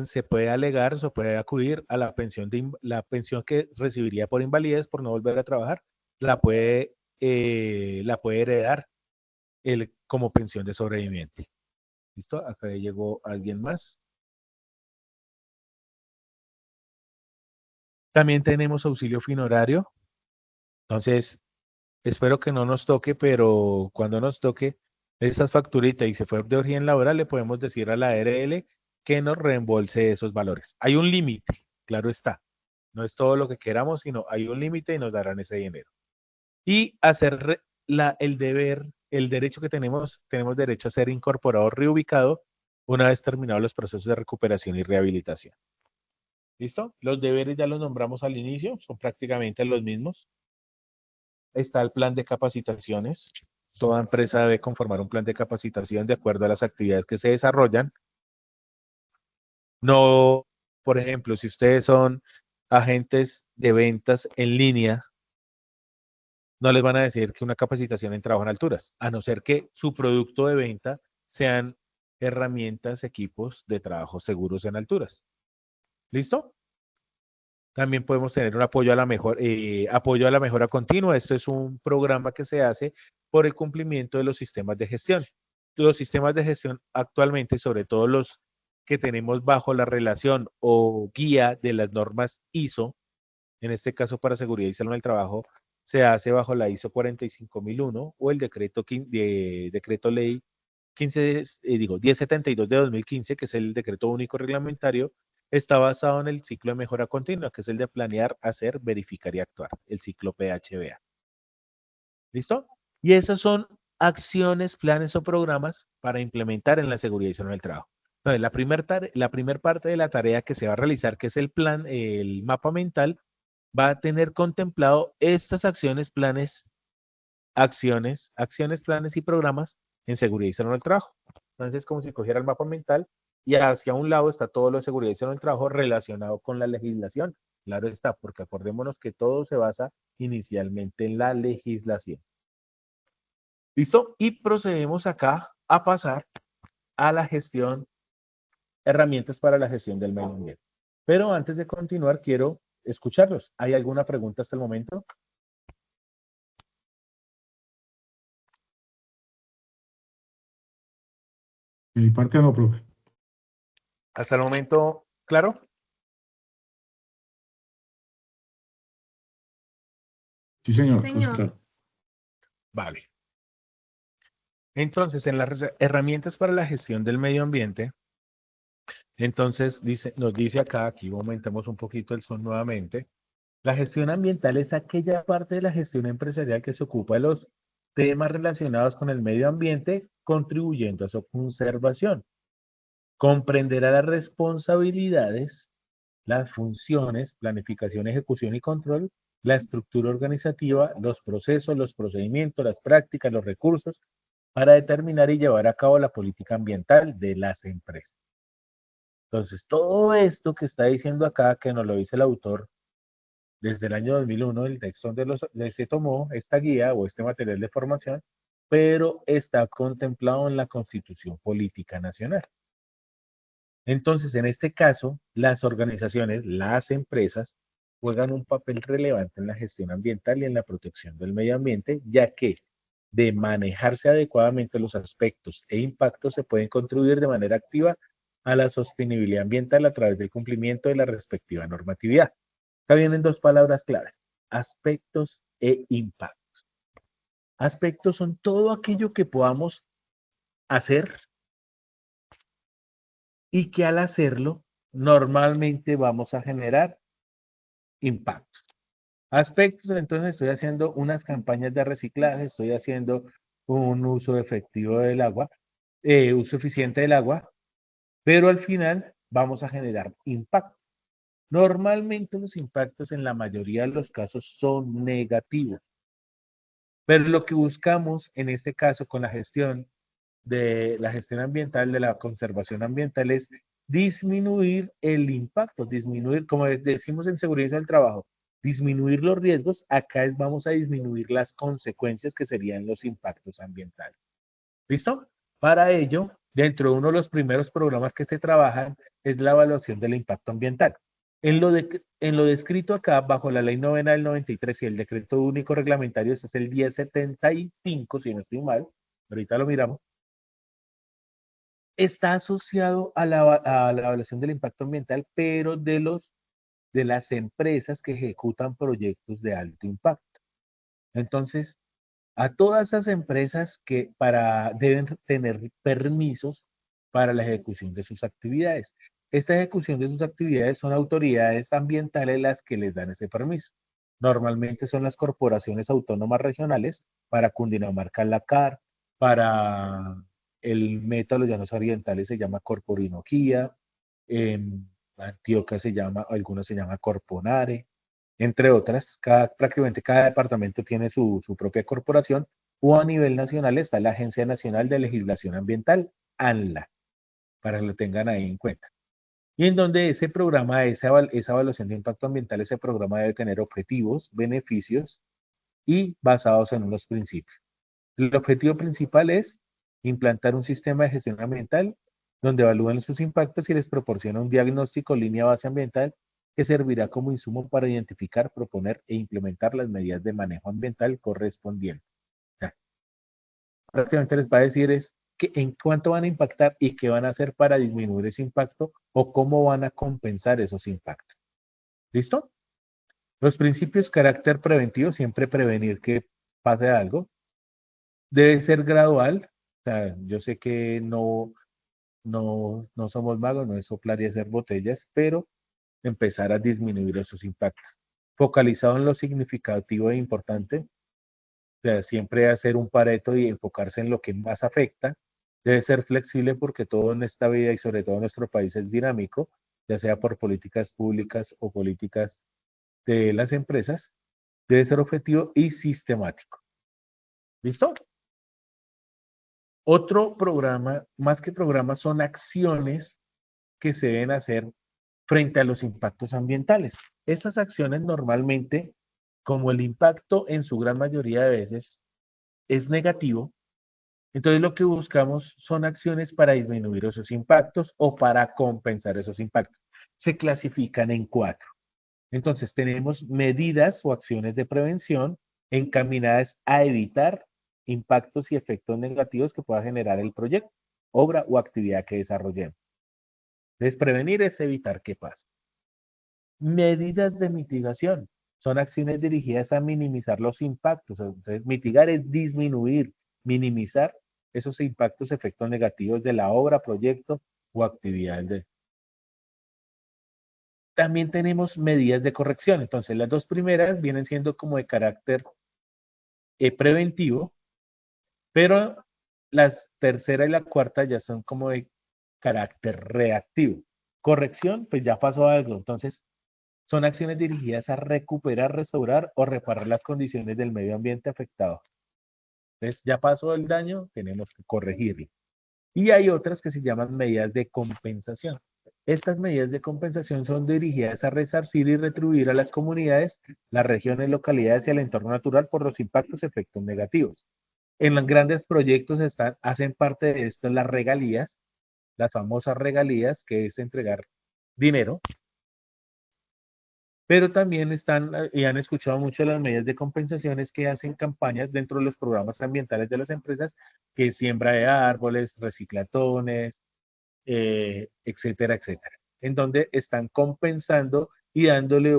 se puede alegar, se puede acudir a la pensión que recibiría por invalidez por no volver a trabajar, la puede heredar como pensión de sobreviviente. ¿Listo? Acá llegó alguien más. También tenemos auxilio finorario. Entonces, espero que no nos toque, pero cuando nos toque esas facturitas y se fue de origen laboral, le podemos decir a la ARL que nos reembolse esos valores. Hay un límite, claro está. No es todo lo que queramos, sino hay un límite y nos darán ese dinero. Y hacer el deber, el derecho que tenemos derecho a ser incorporado, reubicado, una vez terminados los procesos de recuperación y rehabilitación. ¿Listo? Los deberes ya los nombramos al inicio, son prácticamente los mismos. está el plan de capacitaciones. Toda empresa debe conformar un plan de capacitación de acuerdo a las actividades que se desarrollan. No, por ejemplo, si ustedes son agentes de ventas en línea, no les van a decir que una capacitación en trabajo en alturas, a no ser que su producto de venta sean herramientas, equipos de trabajo seguros en alturas. ¿Listo? También podemos tener un apoyo a la mejora continua. Esto es un programa que se hace por el cumplimiento de los sistemas de gestión. Los sistemas de gestión actualmente, sobre todo los que tenemos bajo la relación o guía de las normas ISO, en este caso para seguridad y salud en el trabajo, se hace bajo la ISO 45001 o el decreto ley 1072 de 2015, que es el decreto único reglamentario. Está basado en el ciclo de mejora continua, que es el de planear, hacer, verificar y actuar, el ciclo PHBA. ¿Listo? Y esas son acciones, planes o programas para implementar en la seguridad y salud en el trabajo. Entonces, la primera parte de la tarea que se va a realizar, que es el plan, el mapa mental, va a tener contemplado estas acciones, planes, planes y programas en seguridad y salud en el trabajo. Entonces, como si cogiera el mapa mental y hacia un lado está todo lo de seguridad y salud en el trabajo relacionado con la legislación. Claro está, porque acordémonos que todo se basa inicialmente en la legislación. ¿Listo? Y procedemos acá a pasar a la gestión, herramientas para la gestión del medio ambiente. Pero antes de continuar, quiero escucharlos. ¿Hay alguna pregunta hasta el momento? De mi parte no, profe. Hasta el momento, ¿claro? Sí, señor. Sí, Pues, señor. claro. Vale. Entonces, en las herramientas para la gestión del medio ambiente, entonces nos dice acá, aquí aumentamos un poquito el son nuevamente, la gestión ambiental es aquella parte de la gestión empresarial que se ocupa de los temas relacionados con el medio ambiente, contribuyendo a su conservación. Comprenderá las responsabilidades, las funciones, planificación, ejecución y control, la estructura organizativa, los procesos, los procedimientos, las prácticas, los recursos, para determinar y llevar a cabo la política ambiental de las empresas. Entonces, todo esto que está diciendo acá, que nos lo dice el autor, desde el año 2001, el texto donde se tomó esta guía o este material de formación, pero está contemplado en la Constitución Política Nacional. Entonces, en este caso, las organizaciones, las empresas, juegan un papel relevante en la gestión ambiental y en la protección del medio ambiente, ya que de manejarse adecuadamente los aspectos e impactos se pueden contribuir de manera activa a la sostenibilidad ambiental a través del cumplimiento de la respectiva normatividad. Acá vienen dos palabras claves: aspectos e impactos. Aspectos son todo aquello que podamos hacer y que al hacerlo normalmente vamos a generar impactos. Aspectos, entonces estoy haciendo unas campañas de reciclaje, estoy haciendo un uso efectivo del agua, uso eficiente del agua, pero al final vamos a generar impactos. Normalmente los impactos en la mayoría de los casos son negativos, pero lo que buscamos en este caso con la gestión de la gestión ambiental, de la conservación ambiental, es disminuir el impacto, disminuir, como decimos en seguridad del trabajo, disminuir los riesgos. Acá vamos a disminuir las consecuencias que serían los impactos ambientales. ¿Listo? Para ello, dentro de uno de los primeros programas que se trabajan es la evaluación del impacto ambiental. En lo descrito acá, bajo la ley novena del 93 y el decreto único reglamentario, ese es el 1075, si no estoy mal, ahorita lo miramos, está asociado a la evaluación del impacto ambiental, pero de las empresas que ejecutan proyectos de alto impacto. Entonces, a todas esas empresas que deben tener permisos para la ejecución de sus actividades. Esta ejecución de sus actividades son autoridades ambientales las que les dan ese permiso. Normalmente son las corporaciones autónomas regionales. Para Cundinamarca, la CAR, para el Meta, los Llanos Orientales se llama Corporinoquía, en Antioquia algunos se llama Corponare, entre otras. Prácticamente cada departamento tiene su propia corporación, o a nivel nacional está la Agencia Nacional de Legislación Ambiental, ANLA, para que lo tengan ahí en cuenta. Y en donde ese programa, esa evaluación de impacto ambiental, ese programa debe tener objetivos, beneficios y basados en unos principios. El objetivo principal es implantar un sistema de gestión ambiental donde evalúen sus impactos y les proporciona un diagnóstico línea base ambiental que servirá como insumo para identificar, proponer e implementar las medidas de manejo ambiental correspondientes. Prácticamente les va a decir es que en cuánto van a impactar y qué van a hacer para disminuir ese impacto o cómo van a compensar esos impactos. ¿Listo? Los principios carácter preventivo, siempre prevenir que pase algo. Debe ser gradual. O sea, yo sé que no somos magos, no es soplar y hacer botellas, pero empezar a disminuir esos impactos. Focalizado en lo significativo e importante, o sea, siempre hacer un Pareto y enfocarse en lo que más afecta. Debe ser flexible porque todo en esta vida y sobre todo en nuestro país es dinámico, ya sea por políticas públicas o políticas de las empresas. Debe ser objetivo y sistemático. ¿Listo? Otro programa, más que programas, son acciones que se deben hacer frente a los impactos ambientales. Estas acciones normalmente, como el impacto en su gran mayoría de veces es negativo, entonces lo que buscamos son acciones para disminuir esos impactos o para compensar esos impactos. Se clasifican en 4. Entonces tenemos medidas o acciones de prevención encaminadas a evitar impactos y efectos negativos que pueda generar el proyecto, obra o actividad que desarrollemos. Entonces, prevenir es evitar que pase. Medidas de mitigación son acciones dirigidas a minimizar los impactos. Entonces, mitigar es disminuir, minimizar esos impactos, efectos negativos de la obra, proyecto o actividad. También tenemos medidas de corrección. Entonces, las dos primeras vienen siendo como de carácter preventivo, pero las tercera y la cuarta ya son como de carácter reactivo. Corrección, pues ya pasó algo. Entonces, son acciones dirigidas a recuperar, restaurar o reparar las condiciones del medio ambiente afectado. Entonces, ya pasó el daño, tenemos que corregirlo. Y hay otras que se llaman medidas de compensación. Estas medidas de compensación son dirigidas a resarcir y retribuir a las comunidades, las regiones, localidades y al entorno natural por los impactos y efectos negativos. En los grandes proyectos hacen parte de esto las regalías, las famosas regalías, que es entregar dinero, pero también están y han escuchado mucho las medidas de compensaciones que hacen campañas dentro de los programas ambientales de las empresas, que es siembra de árboles, reciclatones, etcétera, etcétera, en donde están compensando y dándole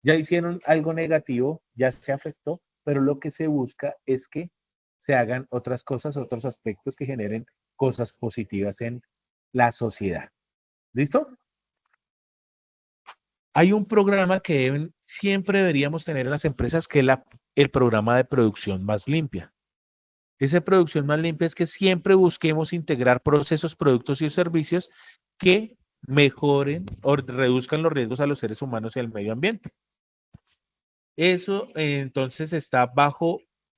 ya hicieron algo negativo, ya se afectó, pero lo que se busca es que se hagan otras cosas, otros aspectos que generen cosas positivas en la sociedad. ¿Listo? Hay un programa que siempre deberíamos tener en las empresas, que es el programa de producción más limpia. Esa producción más limpia es que siempre busquemos integrar procesos, productos y servicios que mejoren o reduzcan los riesgos a los seres humanos y al medio ambiente. Eso entonces está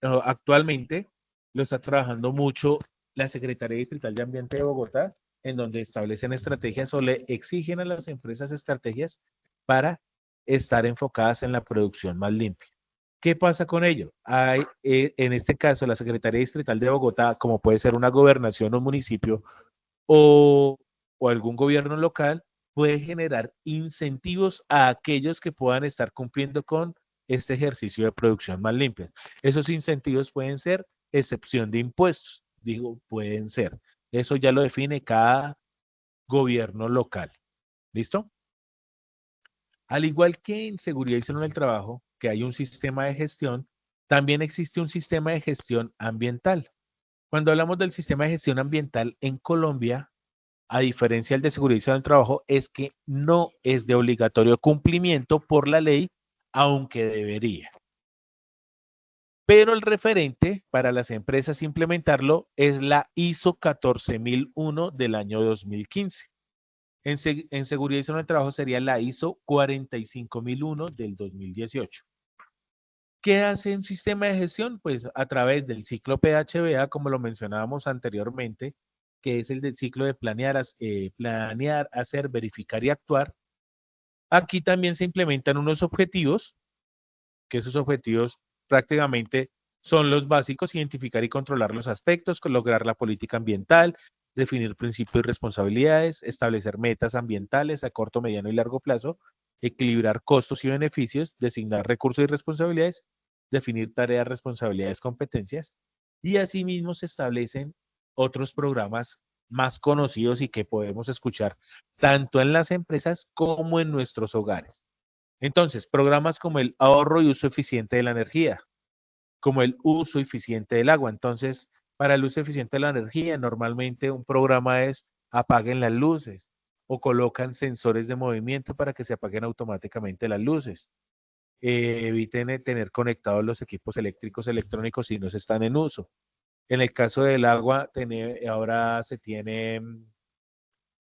actualmente lo está trabajando mucho la Secretaría Distrital de Ambiente de Bogotá, en donde establecen estrategias o le exigen a las empresas estrategias para estar enfocadas en la producción más limpia. ¿Qué pasa con ello? Hay, en este caso, la Secretaría Distrital de Bogotá, como puede ser una gobernación o municipio o algún gobierno local, puede generar incentivos a aquellos que puedan estar cumpliendo con este ejercicio de producción más limpia. Esos incentivos pueden ser excepción de impuestos, digo, pueden ser. Eso ya lo define cada gobierno local. ¿Listo? Al igual que en seguridad y salud en el trabajo, que hay un sistema de gestión, también existe un sistema de gestión ambiental. Cuando hablamos del sistema de gestión ambiental en Colombia, a diferencia del de seguridad y salud en el trabajo, es que no es de obligatorio cumplimiento por la ley, aunque debería. Pero el referente para las empresas implementarlo es la ISO 14001 del año 2015. En seguridad y salud en el trabajo sería la ISO 45001 del 2018. ¿Qué hace un sistema de gestión? Pues a través del ciclo PHBA, como lo mencionábamos anteriormente, que es el del ciclo de planear, hacer, verificar y actuar. Aquí también se implementan unos objetivos, que esos objetivos prácticamente son los básicos: identificar y controlar los aspectos, lograr la política ambiental, definir principios y responsabilidades, establecer metas ambientales a corto, mediano y largo plazo, equilibrar costos y beneficios, designar recursos y responsabilidades, definir tareas, responsabilidades, competencias, y asimismo se establecen otros programas más conocidos y que podemos escuchar tanto en las empresas como en nuestros hogares. Entonces, programas como el ahorro y uso eficiente de la energía, como el uso eficiente del agua. Entonces, para el uso eficiente de la energía, normalmente un programa es apaguen las luces o colocan sensores de movimiento para que se apaguen automáticamente las luces. Eviten tener conectados los equipos eléctricos electrónicos si no se están en uso. En el caso del agua, ahora se tienen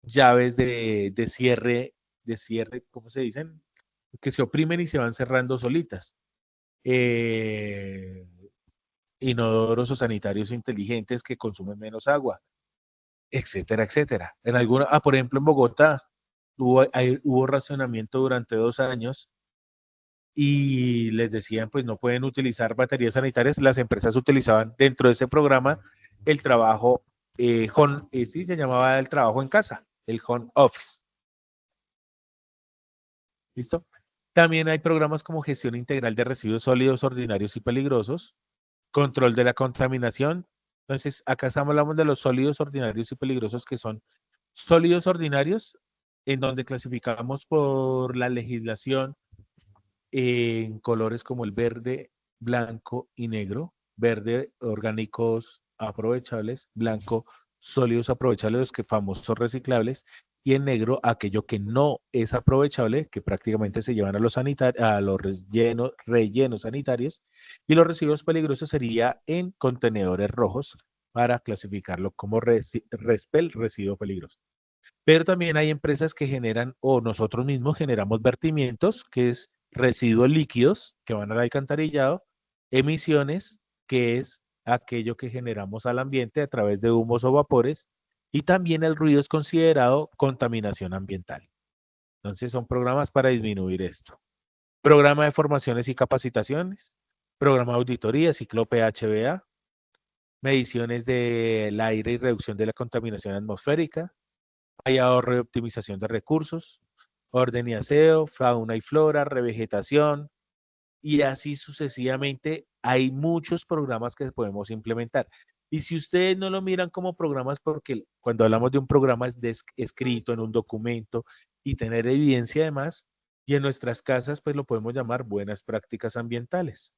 llaves de cierre, ¿cómo se dicen? Que se oprimen y se van cerrando solitas. Eh, Inodoros o sanitarios inteligentes que consumen menos agua, etcétera, etcétera. Por ejemplo, en Bogotá hubo racionamiento durante 2 años y les decían, pues no pueden utilizar baterías sanitarias. Las empresas utilizaban dentro de ese programa el trabajo, sí, se llamaba el trabajo en casa, el home office. ¿Listo? También hay programas como gestión integral de residuos sólidos, ordinarios y peligrosos, control de la contaminación. Entonces, acá hablamos de los sólidos ordinarios y peligrosos, que son sólidos ordinarios, en donde clasificamos por la legislación en colores como el verde, blanco y negro. Verde, orgánicos aprovechables; blanco, sólidos aprovechables, los que famosos reciclables; y en negro, aquello que no es aprovechable, que prácticamente se llevan a los rellenos sanitarios, y los residuos peligrosos sería en contenedores rojos, para clasificarlo como RESPEL, residuo peligroso. Pero también hay empresas que generan, o nosotros mismos generamos, vertimientos, que es residuos líquidos que van al alcantarillado; emisiones, que es aquello que generamos al ambiente a través de humos o vapores; y también el ruido es considerado contaminación ambiental. Entonces son programas para disminuir esto. Programa de formaciones y capacitaciones, programa de auditoría, ciclo PHBA, mediciones del aire y reducción de la contaminación atmosférica. Hay ahorro y optimización de recursos, orden y aseo, fauna y flora, revegetación, y así sucesivamente. Hay muchos programas que podemos implementar. Y si ustedes no lo miran como programas, porque cuando hablamos de un programa es escrito en un documento y tener evidencia además, y en nuestras casas pues lo podemos llamar buenas prácticas ambientales.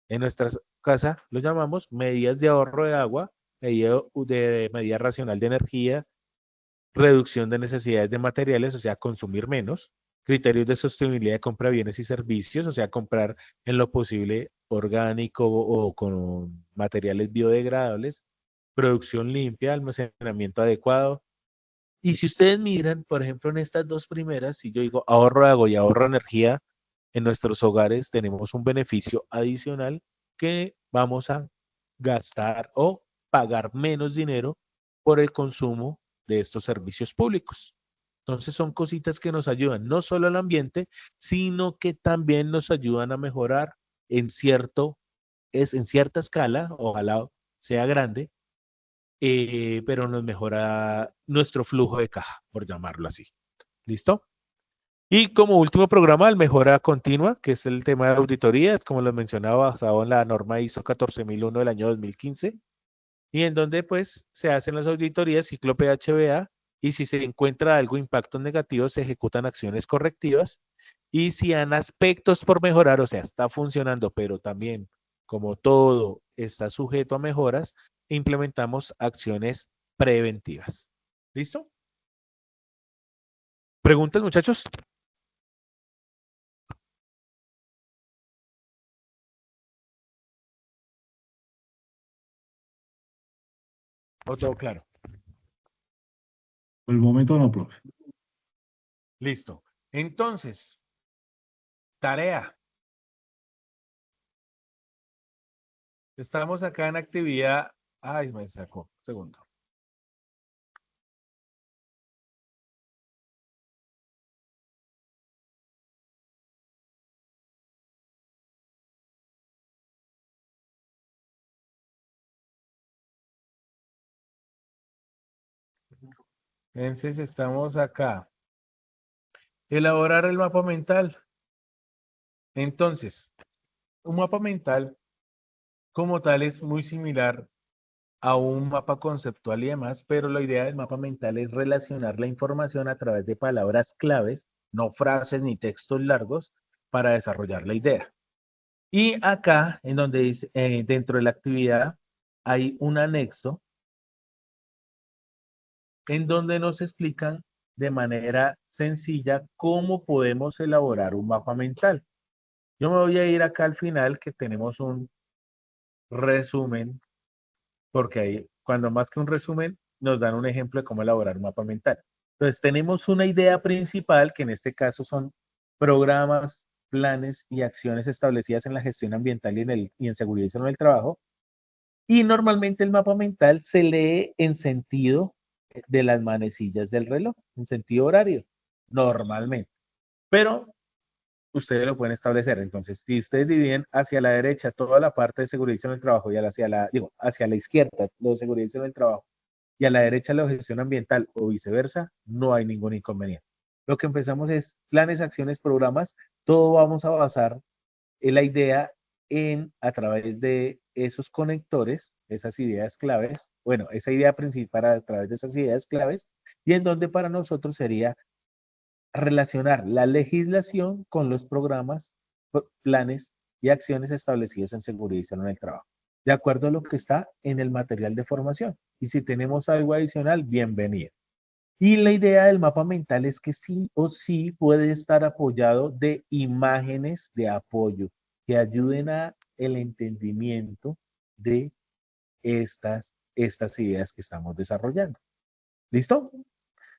En nuestra casa lo llamamos medidas de ahorro de agua, medida racional de energía, reducción de necesidades de materiales, o sea, consumir menos; criterios de sostenibilidad de compra de bienes y servicios, o sea, comprar en lo posible orgánico o con materiales biodegradables; producción limpia, almacenamiento adecuado. Y si ustedes miran, por ejemplo, en estas dos primeras, si yo digo ahorro de agua y ahorro de energía, en nuestros hogares tenemos un beneficio adicional, que vamos a gastar o pagar menos dinero por el consumo de estos servicios públicos. Entonces son cositas que nos ayudan no solo al ambiente, sino que también nos ayudan a mejorar en cierta escala, ojalá sea grande, pero nos mejora nuestro flujo de caja, por llamarlo así. ¿Listo? Y como último programa, el mejora continua, que es el tema de auditorías, como lo mencionaba, basado en la norma ISO 14001 del año 2015, y en donde pues se hacen las auditorías ciclo PHBA, y si se encuentra algo, impactos negativos, se ejecutan acciones correctivas, y si han aspectos por mejorar, o sea, está funcionando, pero también, como todo está sujeto a mejoras, implementamos acciones preventivas. ¿Listo? ¿Preguntas, muchachos? ¿O todo claro? Por el momento no, profe. Listo. Entonces, tarea. Estamos acá en actividad. Ay, me sacó. Un segundo. Entonces, estamos acá. Elaborar el mapa mental. Entonces, un mapa mental como tal es muy similar a un mapa conceptual y demás, pero la idea del mapa mental es relacionar la información a través de palabras claves, no frases ni textos largos, para desarrollar la idea. Y acá, en donde dice, dentro de la actividad, hay un anexo en donde nos explican de manera sencilla cómo podemos elaborar un mapa mental. Yo me voy a ir acá al final que tenemos un resumen, porque ahí, cuando más que un resumen, nos dan un ejemplo de cómo elaborar un mapa mental. Entonces, tenemos una idea principal, que en este caso son programas, planes y acciones establecidas en la gestión ambiental y en seguridad y salud del trabajo. Y normalmente el mapa mental se lee en sentido de las manecillas del reloj, en sentido horario, normalmente. Pero ustedes lo pueden establecer. Entonces, si ustedes dividen hacia la derecha toda la parte de seguridad y salud del trabajo y hacia la izquierda lo de seguridad y salud del trabajo y a la derecha la gestión ambiental o viceversa, no hay ningún inconveniente. Lo que empezamos es planes, acciones, programas, todo vamos a basar en la idea a través de esos conectores, esas ideas claves, bueno, esa idea principal a través de esas ideas claves, y en donde para nosotros sería relacionar la legislación con los programas, planes y acciones establecidos en seguridad y salud en el trabajo, de acuerdo a lo que está en el material de formación. Y si tenemos algo adicional, bienvenido. Y la idea del mapa mental es que sí o sí puede estar apoyado de imágenes de apoyo que ayuden a el entendimiento de estas ideas que estamos desarrollando. ¿Listo?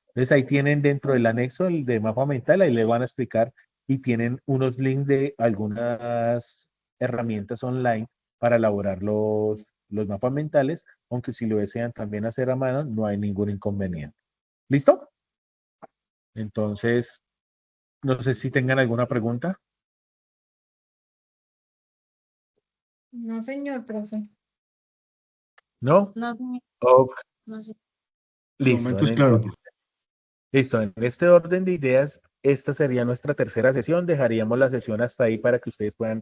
Entonces ahí tienen dentro del anexo el de mapa mental, ahí le van a explicar y tienen unos links de algunas herramientas online para elaborar los mapas mentales, aunque si lo desean también hacer a mano, no hay ningún inconveniente. ¿Listo? Entonces, no sé si tengan alguna pregunta. No, señor, profe. ¿No? No, señor, Ok, no sé. De listo. momento es claro. Listo, en este orden de ideas, esta sería nuestra tercera sesión. Dejaríamos la sesión hasta ahí para que ustedes puedan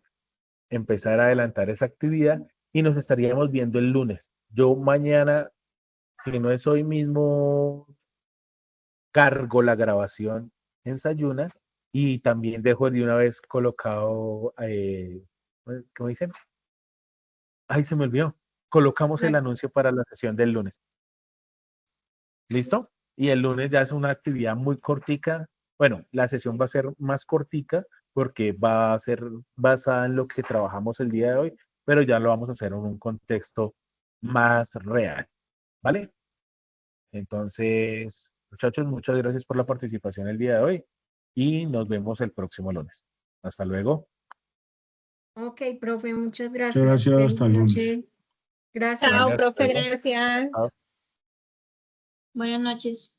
empezar a adelantar esa actividad y nos estaríamos viendo el lunes. Yo mañana, si no es hoy mismo, cargo la grabación en Sayuna y también dejo de una vez colocado, ¿cómo dicen? Ay, se me olvidó. Colocamos el anuncio para la sesión del lunes. ¿Listo? Y el lunes ya es una actividad muy cortica. Bueno, la sesión va a ser más cortica porque va a ser basada en lo que trabajamos el día de hoy, pero ya lo vamos a hacer en un contexto más real. ¿Vale? Entonces, muchachos, muchas gracias por la participación el día de hoy y nos vemos el próximo lunes. Hasta luego. Ok, profe, muchas Muchas gracias. gracias. Feliz Hasta el lunes. noche. Gracias. Bueno, Chao, hasta profe, luego. gracias. Chao. Buenas noches.